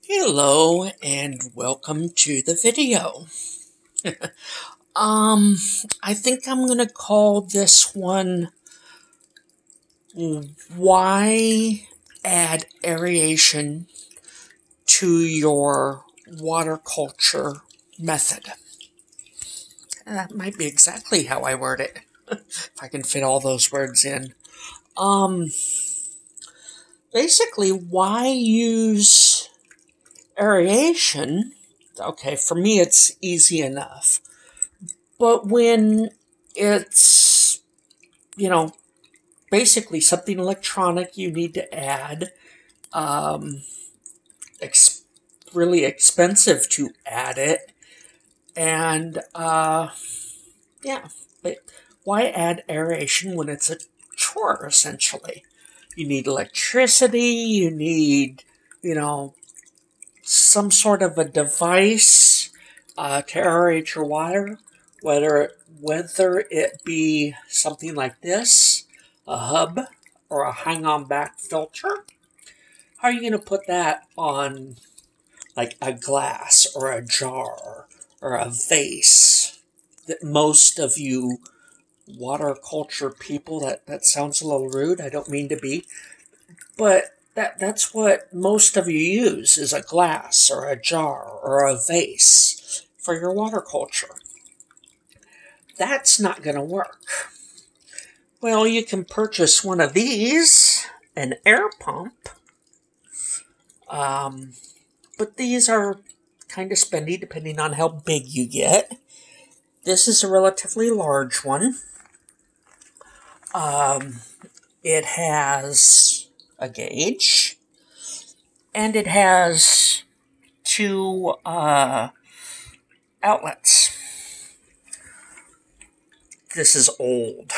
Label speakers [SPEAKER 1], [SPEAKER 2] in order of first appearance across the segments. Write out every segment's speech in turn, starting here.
[SPEAKER 1] Hello and welcome to the video. I think I'm gonna call this one Why Add Aeration to Your Water Culture Method. That might be exactly how I word it, if I can fit all those words in. Basically, why use aeration? Okay, for me it's easy enough. But when it's, basically something electronic you need to add, really expensive to add it, and, yeah, but why add aeration when it's a chore, essentially? You need electricity, you need, some sort of a device to aerate your water, whether it be something like this, a hub, or a hang-on back filter. How are you going to put that on like a glass or a jar or a vase? That most of you water culture people, that sounds a little rude, I don't mean to be, but that's what most of you use, is a glass or a jar or a vase for your water culture. That's not going to work. Well, you can purchase one of these, an air pump, but these are kind of spendy depending on how big you get. This is a relatively large one. It has a gauge, and it has two outlets. This is old.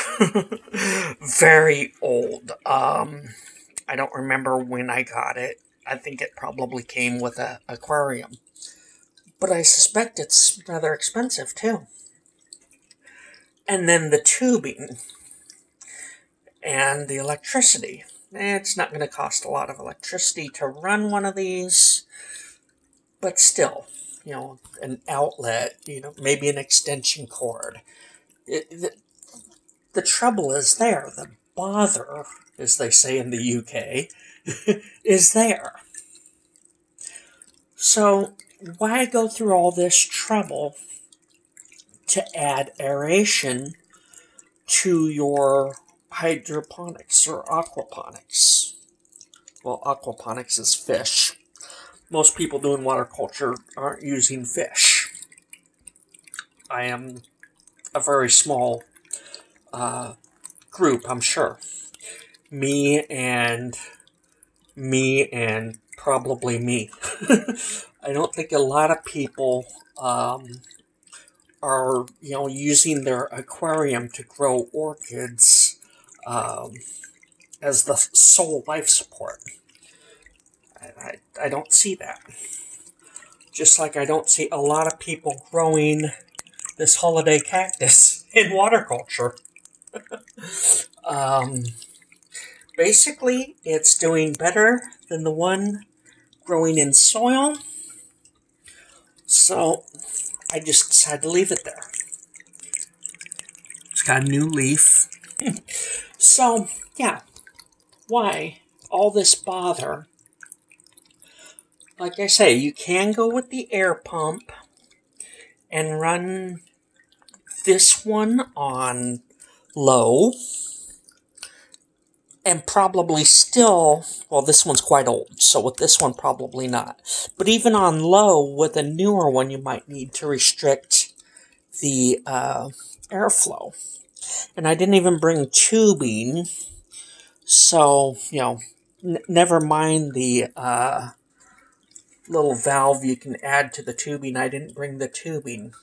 [SPEAKER 1] Very old. I don't remember when I got it. I think it probably came with an aquarium. But I suspect it's rather expensive, too. And then the tubing and the electricity. It's not going to cost a lot of electricity to run one of these, but still, an outlet, maybe an extension cord. The trouble is there. The bother, as they say in the UK, is there. So why go through all this trouble to add aeration to your hydroponics or aquaponics? Well, aquaponics is fish. Most people doing water culture aren't using fish. I am a very small group, I'm sure. Me and probably me. I don't think a lot of people are, using their aquarium to grow orchids as the sole life support. I don't see that. Just like I don't see a lot of people growing this holiday cactus in water culture. Basically, it's doing better than the one growing in soil. So I just decided to leave it there. It's got a new leaf. So, yeah. Why all this bother? Like I say, you can go with the air pump and run this one on low, and probably still, well, this one's quite old, so with this one, probably not. But even on low, with a newer one, you might need to restrict the airflow. And I didn't even bring tubing, so, never mind the little valve you can add to the tubing. I didn't bring the tubing.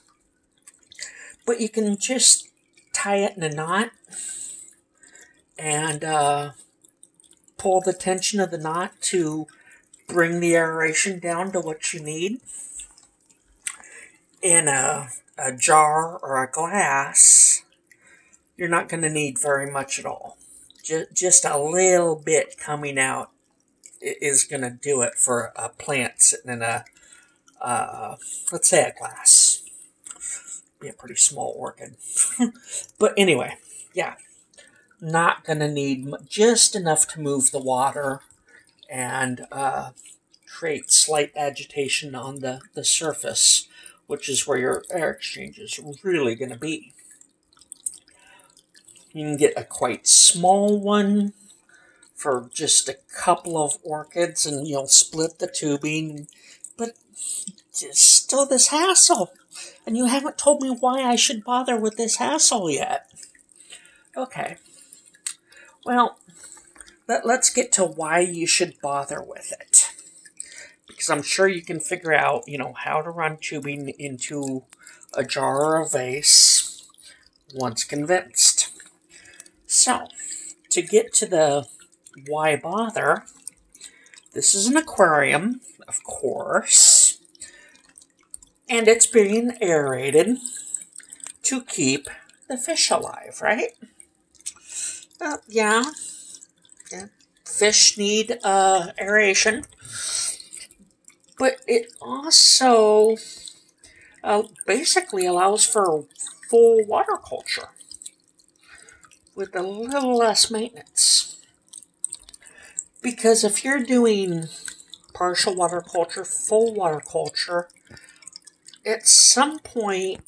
[SPEAKER 1] But you can just tie it in a knot and pull the tension of the knot to bring the aeration down to what you need. In a jar or a glass, you're not going to need very much at all. Just a little bit coming out is going to do it for a plant sitting in a, let's say, a glass. Be a pretty small orchid. But anyway, yeah, not going to need just enough to move the water and create slight agitation on the surface, which is where your air exchange is really going to be. You can get a quite small one for just a couple of orchids, and you'll split the tubing, but it's still this hassle. And you haven't told me why I should bother with this hassle yet. Okay. Well, let's get to why you should bother with it. Because I'm sure you can figure out, how to run tubing into a jar or a vase once convinced. So, to get to the why bother, this is an aquarium, of course, and it's being aerated to keep the fish alive, right? Yeah. Fish need aeration, but it also basically allows for full water culture with a little less maintenance. Because if you're doing partial water culture, full water culture, at some point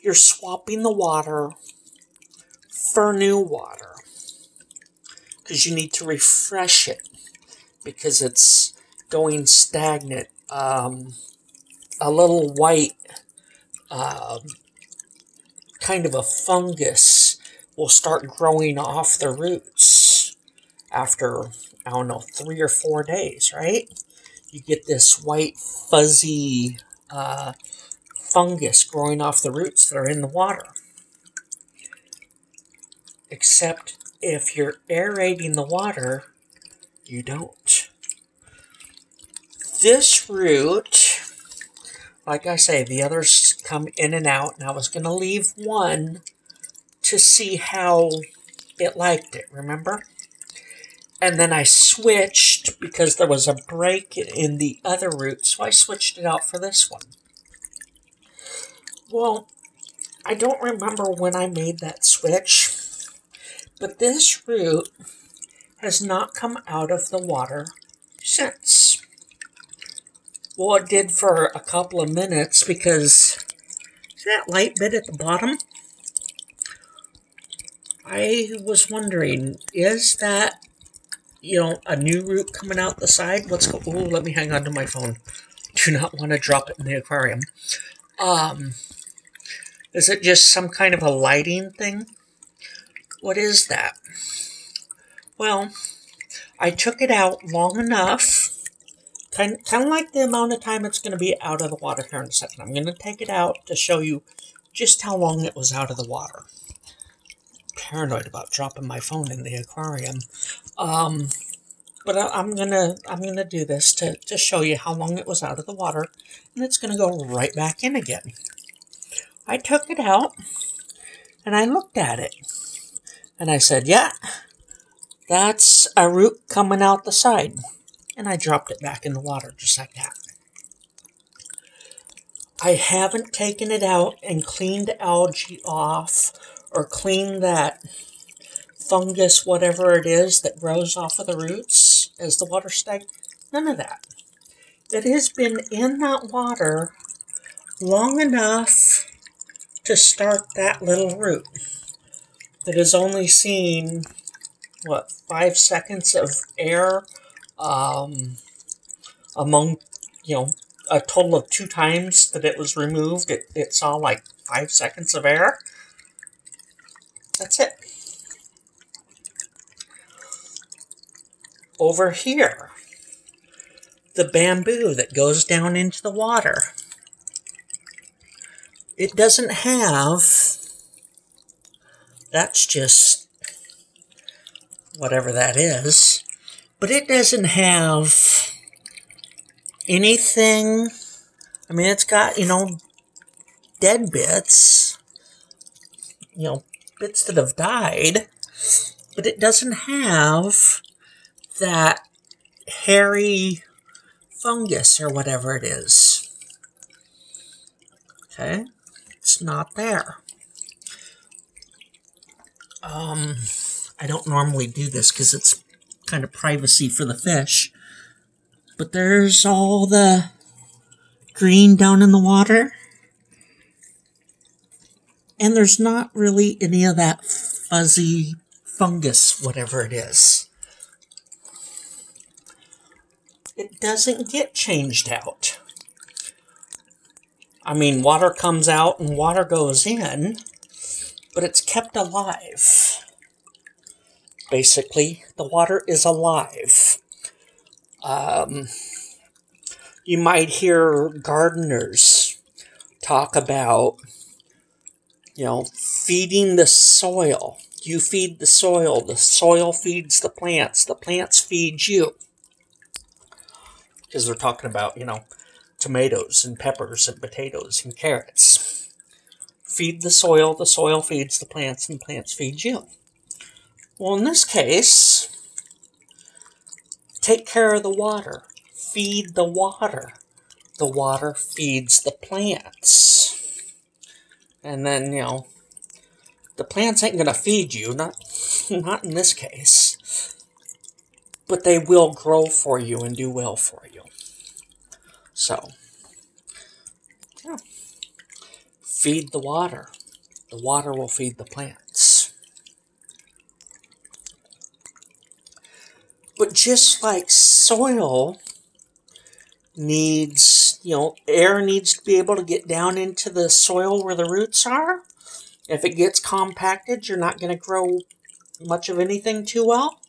[SPEAKER 1] you're swapping the water for new water because you need to refresh it because it's going stagnant. A little white kind of a fungus will start growing off the roots after, 3 or 4 days, right? You get this white fuzzy fungus growing off the roots that are in the water. Except if you're aerating the water, you don't. This root, like I say, the others come in and out, and I was going to leave one to see how it liked it, remember? And then I switched because there was a break in the other root, so I switched it out for this one. Well, I don't remember when I made that switch, but this root has not come out of the water since. Well, it did for a couple of minutes because, see that light bit at the bottom? I was wondering, is that, a new root coming out the side? Ooh, let me hang on to my phone. Do not want to drop it in the aquarium. Is it just some kind of a lighting thing? What is that? Well, I took it out long enough, kind of like the amount of time it's going to be out of the water here in a second. I'm going to take it out to show you just how long it was out of the water. Paranoid about dropping my phone in the aquarium. But I'm gonna do this to show you how long it was out of the water, and it's gonna go right back in again. I took it out, and I looked at it, and I said, yeah, that's a root coming out the side. And I dropped it back in the water just like that. I haven't taken it out and cleaned algae off or cleaned that fungus, whatever it is that grows off of the roots as the water stagnates. None of that. It has been in that water long enough to start that little root that has only seen, 5 seconds of air among, a total of 2 times that it was removed. It saw like 5 seconds of air. That's it. Over here, the bamboo that goes down into the water. It doesn't have, that's just whatever that is, but it doesn't have anything. I mean, it's got, dead bits, bits that have died, but it doesn't have that hairy fungus or whatever it is. Okay, it's not there. I don't normally do this because it's kind of privacy for the fish. But there's all the green down in the water. And there's not really any of that fuzzy fungus, whatever it is. It doesn't get changed out. I mean, water comes out and water goes in, but it's kept alive. Basically, the water is alive. You might hear gardeners talk about, feeding the soil. You feed the soil feeds the plants feed you. Because they're talking about, tomatoes and peppers and potatoes and carrots. Feed the soil feeds the plants, and plants feed you. Well, in this case, take care of the water. Feed the water. The water feeds the plants. And then, the plants ain't going to feed you, not in this case. But they will grow for you and do well for you. So, yeah. Feed the water. The water will feed the plants. But just like soil needs, air needs to be able to get down into the soil where the roots are. If it gets compacted, you're not going to grow much of anything too well.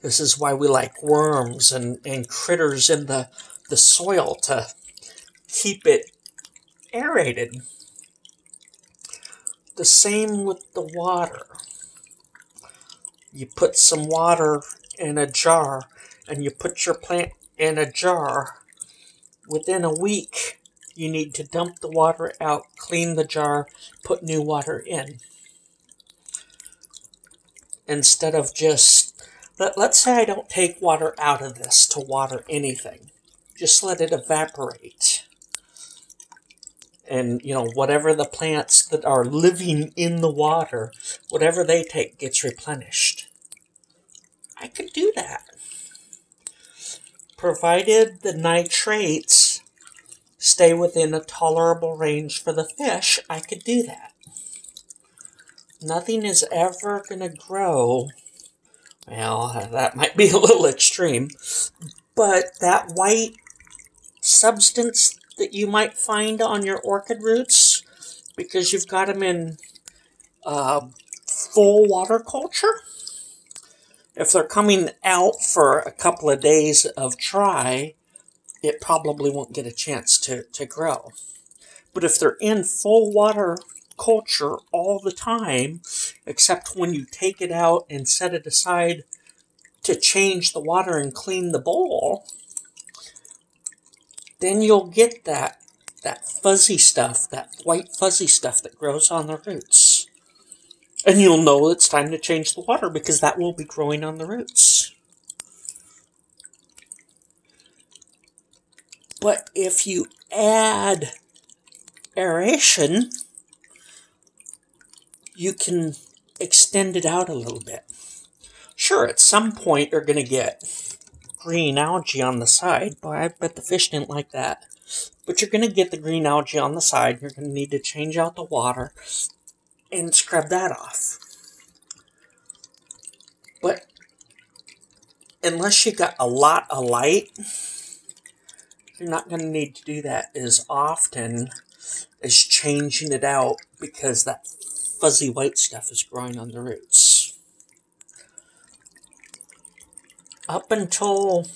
[SPEAKER 1] This is why we like worms and critters in the soil to keep it aerated. The same with the water. You put some water in a jar and you put your plant in a jar. Within a week, you need to dump the water out, clean the jar, put new water in. Instead of just, let's say I don't take water out of this to water anything. Just let it evaporate. And, whatever the plants that are living in the water, whatever they take gets replenished. I could do that. Provided the nitrates stay within a tolerable range for the fish, I could do that. Nothing is ever going to grow. Well, that might be a little extreme. But that white substance that you might find on your orchid roots, because you've got them in full water culture, if they're coming out for a couple of days of dry, it probably won't get a chance to grow. But if they're in full water culture all the time, except when you take it out and set it aside to change the water and clean the bowl, then you'll get that fuzzy stuff, that white fuzzy stuff that grows on the roots. And you'll know it's time to change the water because that will be growing on the roots. But if you add aeration, you can extend it out a little bit. Sure, at some point you're going to get green algae on the side, but I bet the fish didn't like that. But you're going to get the green algae on the side. You're going to need to change out the water and scrub that off. But unless you got a lot of light, you're not going to need to do that as often as changing it out because that fuzzy white stuff is growing on the roots. Up until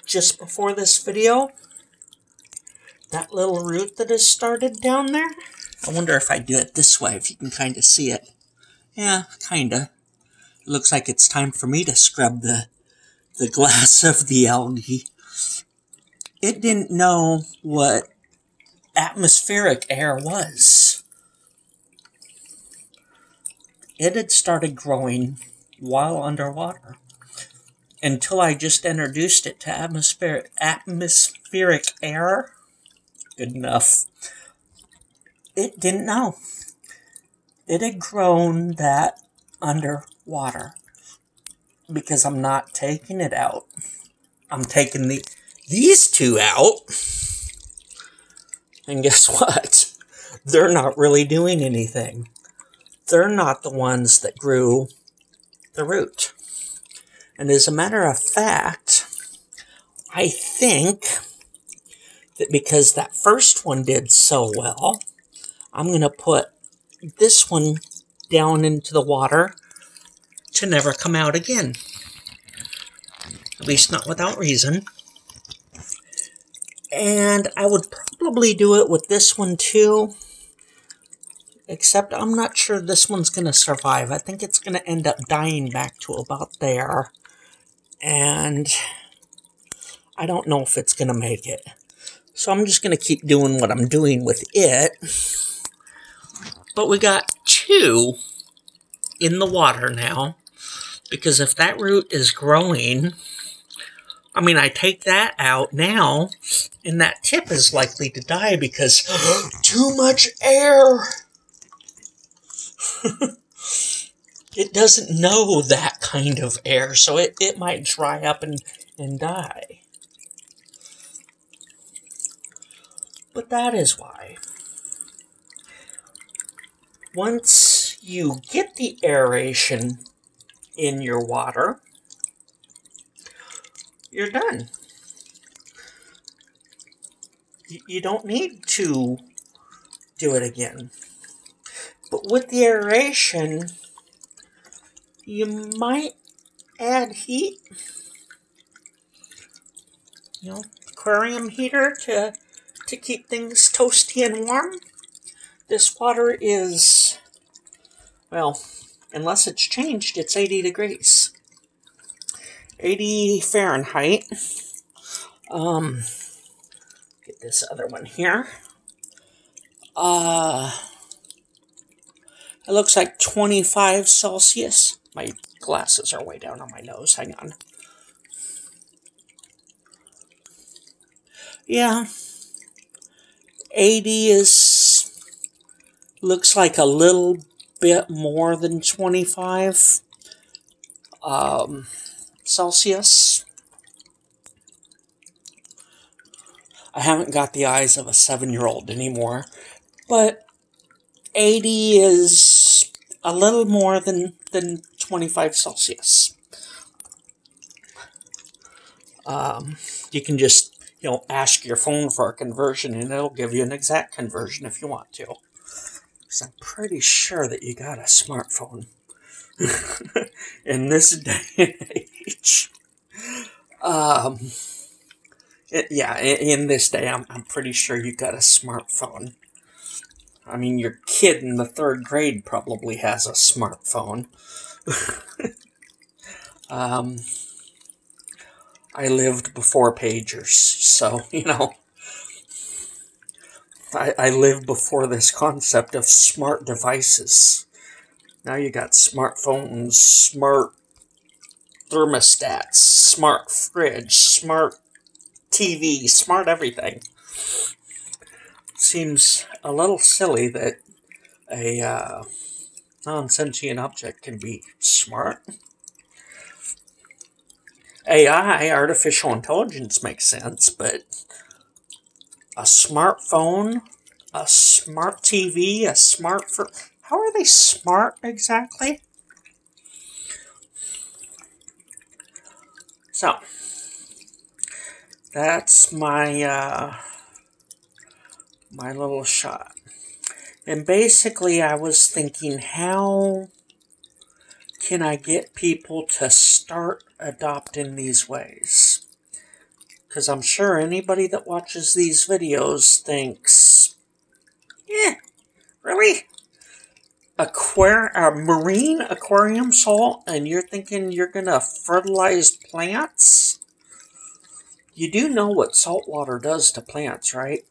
[SPEAKER 1] just before this video, that little root that has started down there, I wonder if I do it this way, if you can kind of see it. Yeah, kind of. It looks like it's time for me to scrub the glass of the algae. It didn't know what atmospheric air was. It had started growing while underwater. until I just introduced it to atmospheric air, good enough, it didn't know. It had grown that underwater because I'm not taking it out. I'm taking these two out, and guess what? They're not really doing anything. They're not the ones that grew the root. And as a matter of fact, I think that because that first one did so well, I'm going to put this one down into the water to never come out again. At least not without reason. And I would probably do it with this one too. Except I'm not sure this one's going to survive. I think it's going to end up dying back to about there. And I don't know if it's going to make it. So I'm just going to keep doing what I'm doing with it. But we got two in the water now. Because if that root is growing, I mean, I take that out now, and that tip is likely to die because too much air. It doesn't know that kind of air, so it might dry up and die. But that is why. Once you get the aeration in your water, you're done. You don't need to do it again. But with the aeration, you might add heat. You know, aquarium heater to keep things toasty and warm. This water is, well, unless it's changed, it's 80 degrees. 80 Fahrenheit. Get this other one here. It looks like 25 Celsius. My glasses are way down on my nose. Hang on. Yeah. 80 looks like a little bit more than 25 Celsius. I haven't got the eyes of a 7-year-old anymore, but 80 is a little more than 25 Celsius. You can just, ask your phone for a conversion, and it'll give you an exact conversion if you want to. Because I'm pretty sure that you got a smartphone in this day and age. In this day, I'm pretty sure you got a smartphone. I mean, your kid in the 3rd grade probably has a smartphone. I lived before pagers, so, I lived before this concept of smart devices. Now you got smartphones, smart thermostats, smart fridge, smart TV, smart everything. Seems a little silly that a non-sentient object can be smart. AI, artificial intelligence, makes sense, but a smartphone, a smart TV, a how are they smart exactly? So, that's my my little shot. And basically I was thinking, how can I get people to start adopting these ways? Because I'm sure anybody that watches these videos thinks, really? A marine aquarium salt, and you're thinking you're going to fertilize plants? You do know what salt water does to plants, right?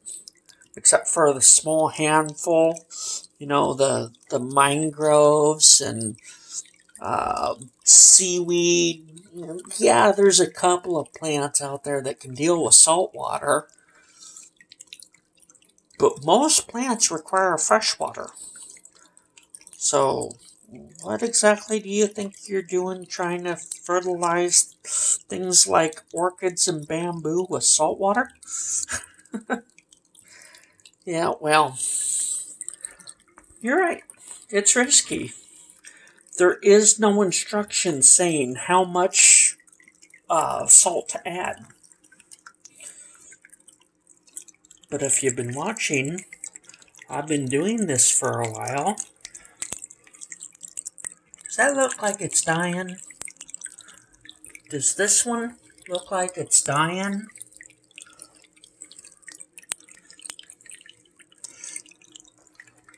[SPEAKER 1] Except for the small handful, the mangroves and seaweed. Yeah, there's a couple of plants out there that can deal with salt water, but most plants require fresh water. So, what exactly do you think you're doing trying to fertilize things like orchids and bamboo with salt water? Yeah, well, you're right. It's risky. There is no instruction saying how much salt to add. But if you've been watching, I've been doing this for a while. Does that look like it's dying? Does this one look like it's dying?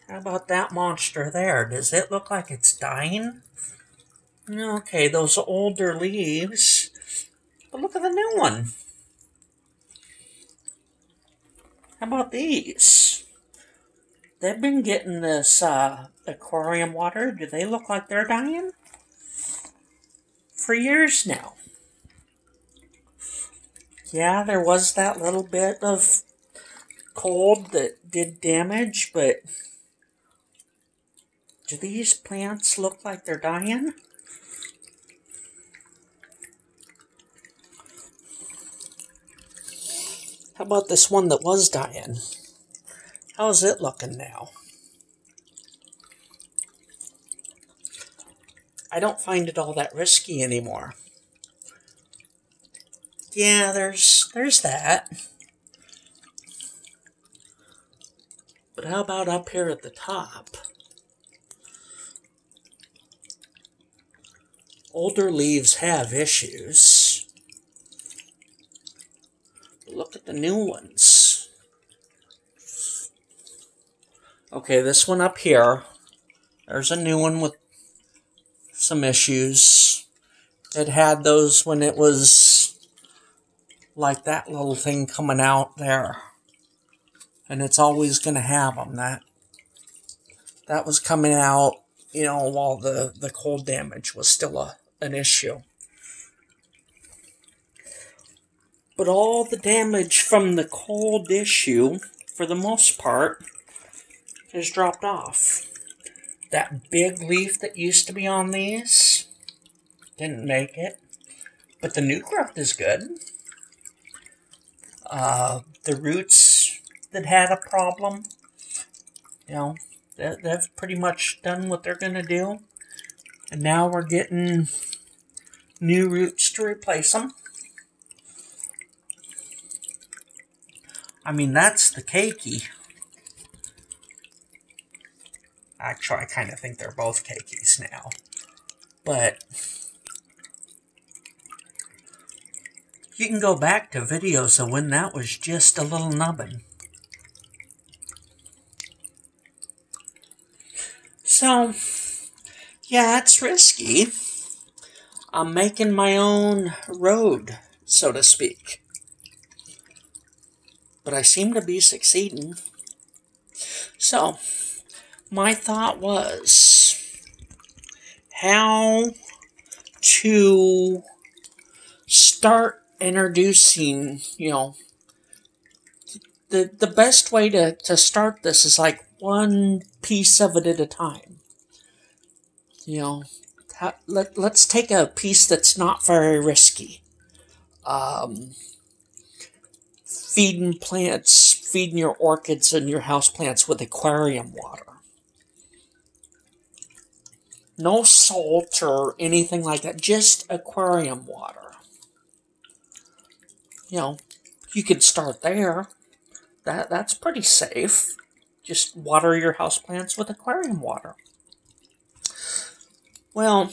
[SPEAKER 1] How about that monster there? Does it look like it's dying? Okay, those older leaves. But look at the new one. How about these? They've been getting this aquarium water. Do they look like they're dying? For years now. Yeah, there was that little bit of cold that did damage, but do these plants look like they're dying? How about this one that was dying? How's it looking now? I don't find it all that risky anymore. Yeah, there's that. But how about up here at the top? Older leaves have issues. Look at the new ones. Okay, this one up here. There's a new one with some issues. It had those when it was like that little thing coming out there. And it's always going to have them. That was coming out, while the cold damage was still an issue. But all the damage from the cold issue, for the most part, has dropped off. That big leaf that used to be on these didn't make it. But the new growth is good. The roots that had a problem, they've pretty much done what they're going to do. And now we're getting new roots to replace them. I mean, that's the keiki. Actually, I kind of think they're both keikis now. But you can go back to videos of when that was just a little nubbin. So, yeah, it's risky. I'm making my own road, so to speak. But I seem to be succeeding. So, my thought was how to start introducing, the best way to start this is like one piece of it at a time. Let's take a piece that's not very risky. Feeding your orchids and your houseplants with aquarium water. No salt or anything like that, just aquarium water. You could start there. That's pretty safe. Just water your houseplants with aquarium water. Well,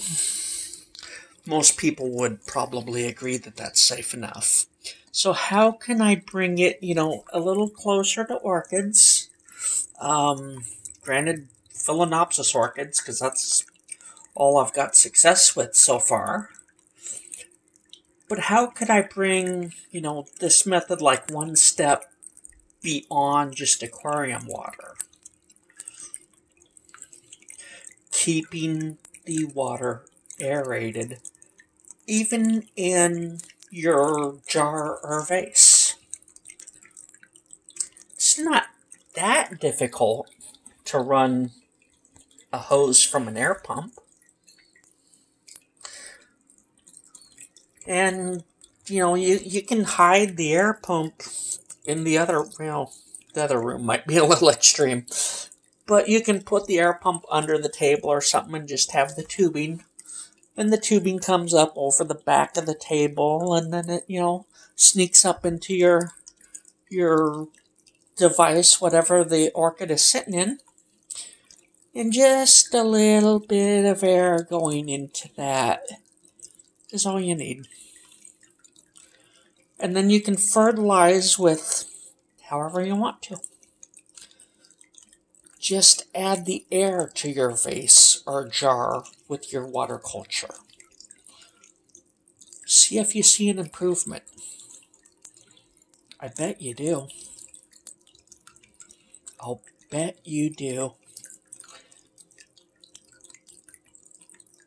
[SPEAKER 1] most people would probably agree that that's safe enough. So how can I bring it, a little closer to orchids? Granted, Phalaenopsis orchids, because that's all I've got success with so far. But how could I bring, this method like one step beyond just aquarium water? Keeping the water aerated, even in your jar or vase. It's not that difficult to run a hose from an air pump. And, you can hide the air pump in the other, the other room might be a little extreme. But you can put the air pump under the table or something and just have the tubing. And the tubing comes up over the back of the table, and then it, sneaks up into your device, whatever the orchid is sitting in. And just a little bit of air going into that is all you need. And then you can fertilize with however you want to. Just add the air to your vase or jar with your water culture. See if you see an improvement. I bet you do. I'll bet you do.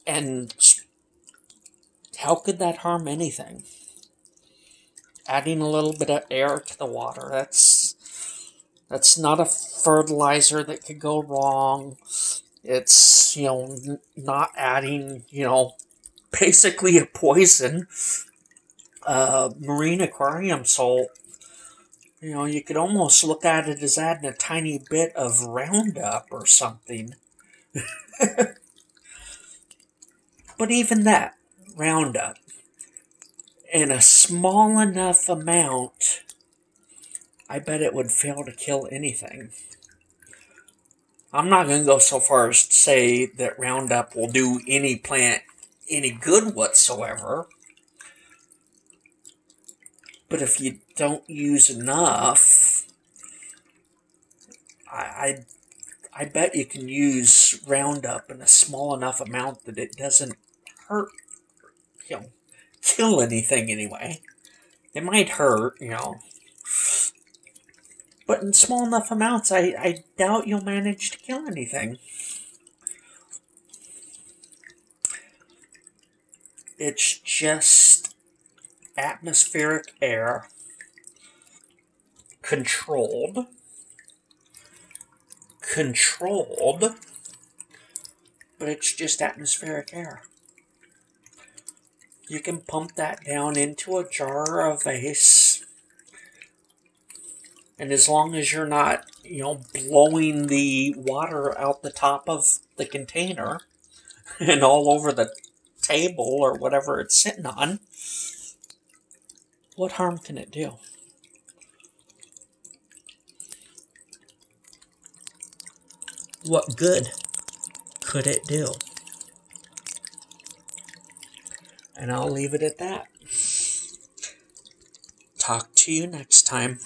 [SPEAKER 1] And how could that harm anything? Adding a little bit of air to the water, that's not a fertilizer that could go wrong. It's, not adding, basically a poison. Marine aquarium salt. You could almost look at it as adding a tiny bit of Roundup or something. But even that, Roundup, in a small enough amount, I bet it would fail to kill anything. I'm not going to go so far as to say that Roundup will do any plant any good whatsoever. But if you don't use enough, I bet you can use Roundup in a small enough amount that it doesn't hurt, kill anything anyway. It might hurt, but in small enough amounts, I doubt you'll manage to kill anything. It's just atmospheric air, controlled, but it's just atmospheric air. You can pump that down into a jar or a vase, and as long as you're not, blowing the water out the top of the container and all over the table or whatever it's sitting on, what harm can it do? What good could it do? And I'll leave it at that. Talk to you next time.